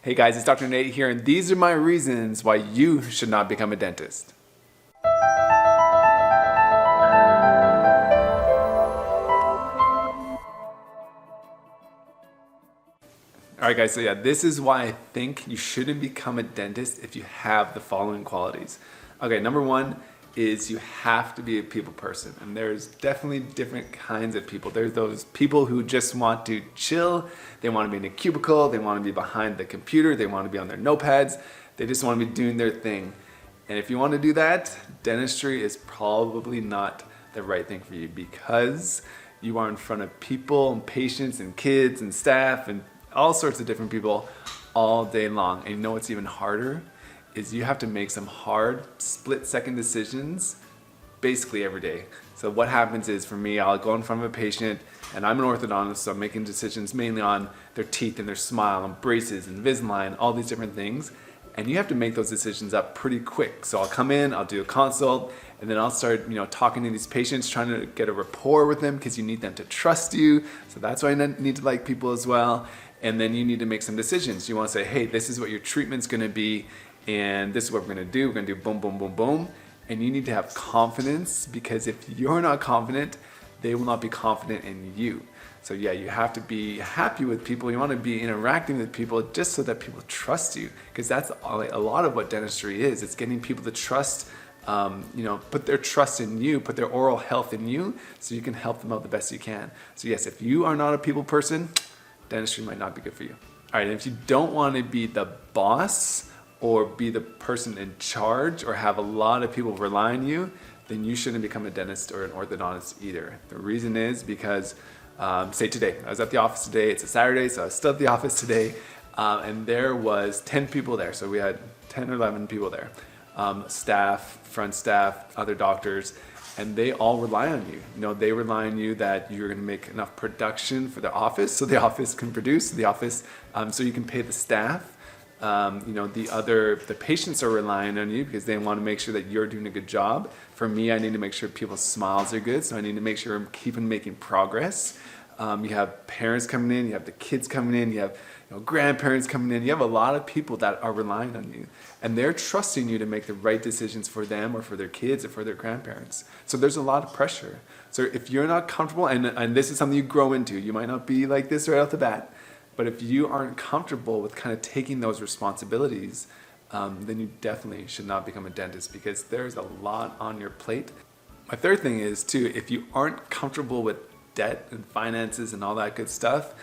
Hey guys, it's Dr. Nate here, and these are my reasons why you should not become a dentist. All right guys, so this is why I think you shouldn't become a dentist if you have the following qualities. Okay, number one is you have to be a people person, and there's definitely different kinds of people. There's those people who just want to chill, they want to be in a cubicle, they want to be behind the computer, they want to be on their notepads, they just want to be doing their thing. And if you want to do that, dentistry is probably not the right thing for you, because you are in front of people and patients and kids and staff and all sorts of different people all day long. And you know what's even harder is you have to make some hard split-second decisions basically every day. So what happens is, for me, I'll go in front of a patient, and I'm an orthodontist, so I'm making decisions mainly on their teeth and their smile and braces and Invisalign, all these different things. And you have to make those decisions up pretty quick. So I'll come in, I'll do a consult, and then I'll start, talking to these patients, trying to get a rapport with them, because you need them to trust you. So that's why I need to like people as well. And then you need to make some decisions. You want to say, hey, this is what your treatment's going to be, and this is what we're going to do. We're going to do boom, boom, boom, boom. And you need to have confidence, because if you're not confident, they will not be confident in you. So yeah, you have to be happy with people. You want to be interacting with people just so that people trust you, because that's a lot of what dentistry is. It's getting people to trust, put their trust in you, put their oral health in you, so you can help them out the best you can. So yes, if you are not a people person, dentistry might not be good for you. All right, and if you don't want to be the boss or be the person in charge or have a lot of people rely on you, then you shouldn't become a dentist or an orthodontist either. The reason is because, say today, I was at the office today, it's a Saturday, so I was still at the office today, and there was 10 people there. So we had 10 or 11 people there, staff, front staff, other doctors, and they all rely on you. They rely on you that you're gonna make enough production for the office, so the office can produce, the office, so you can pay the staff. The patients are relying on you because they want to make sure that you're doing a good job. For me, I need to make sure people's smiles are good, so I need to make sure I'm keeping making progress. You have parents coming in, you have the kids coming in, you have grandparents coming in. You have a lot of people that are relying on you, and they're trusting you to make the right decisions for them or for their kids or for their grandparents. So there's a lot of pressure. So if you're not comfortable, and this is something you grow into, you might not be like this right off the bat, but if you aren't comfortable with kind of taking those responsibilities, then you definitely should not become a dentist, because there's a lot on your plate. My third thing is too, if you aren't comfortable with debt and finances and all that good stuff,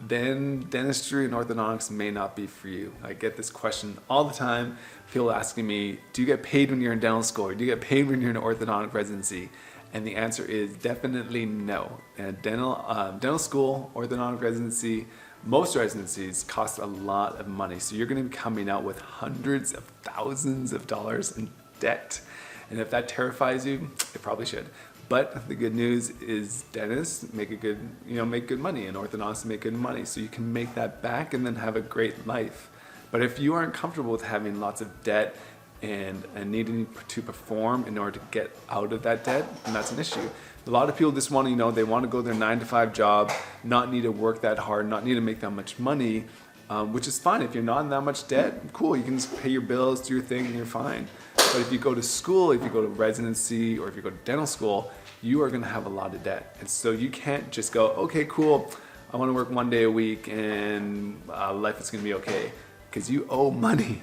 then dentistry and orthodontics may not be for you. I get this question all the time. People asking me, do you get paid when you're in dental school, or do you get paid when you're in an orthodontic residency? And the answer is definitely no. And dental school, orthodontic residency, most residencies cost a lot of money. So you're going to be coming out with hundreds of thousands of dollars in debt. And if that terrifies you, it probably should. But the good news is dentists make good money, and orthodontists make good money. So you can make that back and then have a great life. But if you aren't comfortable with having lots of debt and needing to perform in order to get out of that debt, then that's an issue. A lot of people just want to, they want to go their 9-to-5 job, not need to work that hard, not need to make that much money, which is fine. If you're not in that much debt, cool, you can just pay your bills, do your thing, and you're fine. But if you go to school, if you go to residency, or if you go to dental school, you are going to have a lot of debt. And so you can't just go, okay, cool, I want to work 1 day a week and life is going to be okay, because you owe money.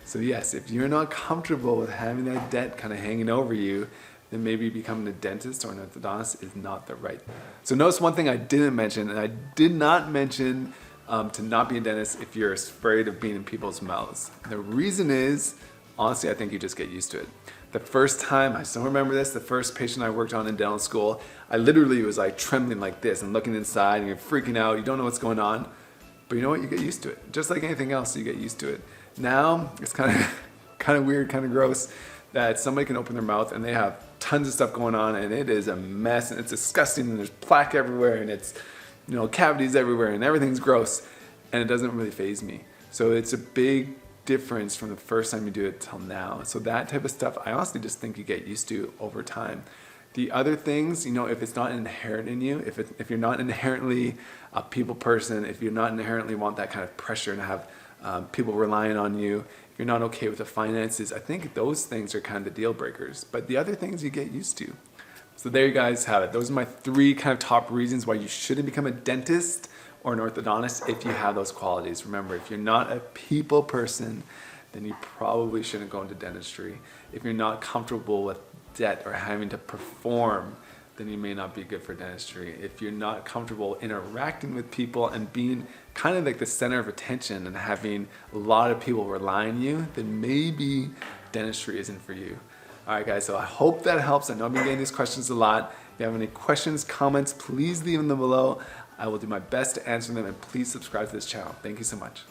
So yes, if you're not comfortable with having that debt kind of hanging over you, then maybe becoming a dentist or an orthodontist is not the right. So notice one thing I didn't mention, and I did not mention to not be a dentist if you're afraid of being in people's mouths. The reason is, honestly, I think you just get used to it. The first time, I still remember this, the first patient I worked on in dental school, I literally was like trembling like this and looking inside, and you're freaking out, you don't know what's going on. But you know what, you get used to it. Just like anything else, you get used to it. Now, it's kind of weird, kind of gross that somebody can open their mouth and they have tons of stuff going on, and it is a mess, and it's disgusting, and there's plaque everywhere, and it's, cavities everywhere, and everything's gross, and it doesn't really faze me. So it's a big difference from the first time you do it till now. So that type of stuff, I honestly just think you get used to over time. The other things, if it's not inherent in you, if you're not inherently a people person, if you're not inherently want that kind of pressure and have people relying on you, if you're not okay with the finances, I think those things are kind of the deal breakers. But the other things you get used to. So there you guys have it. Those are my 3 kind of top reasons why you shouldn't become a dentist or an orthodontist if you have those qualities. Remember, if you're not a people person, then you probably shouldn't go into dentistry. If you're not comfortable with debt or having to perform, then you may not be good for dentistry. If you're not comfortable interacting with people and being kind of like the center of attention and having a lot of people rely on you, then maybe dentistry isn't for you. All right, guys, so I hope that helps. I know I've been getting these questions a lot. If you have any questions, comments, please leave them below. I will do my best to answer them, and please subscribe to this channel. Thank you so much.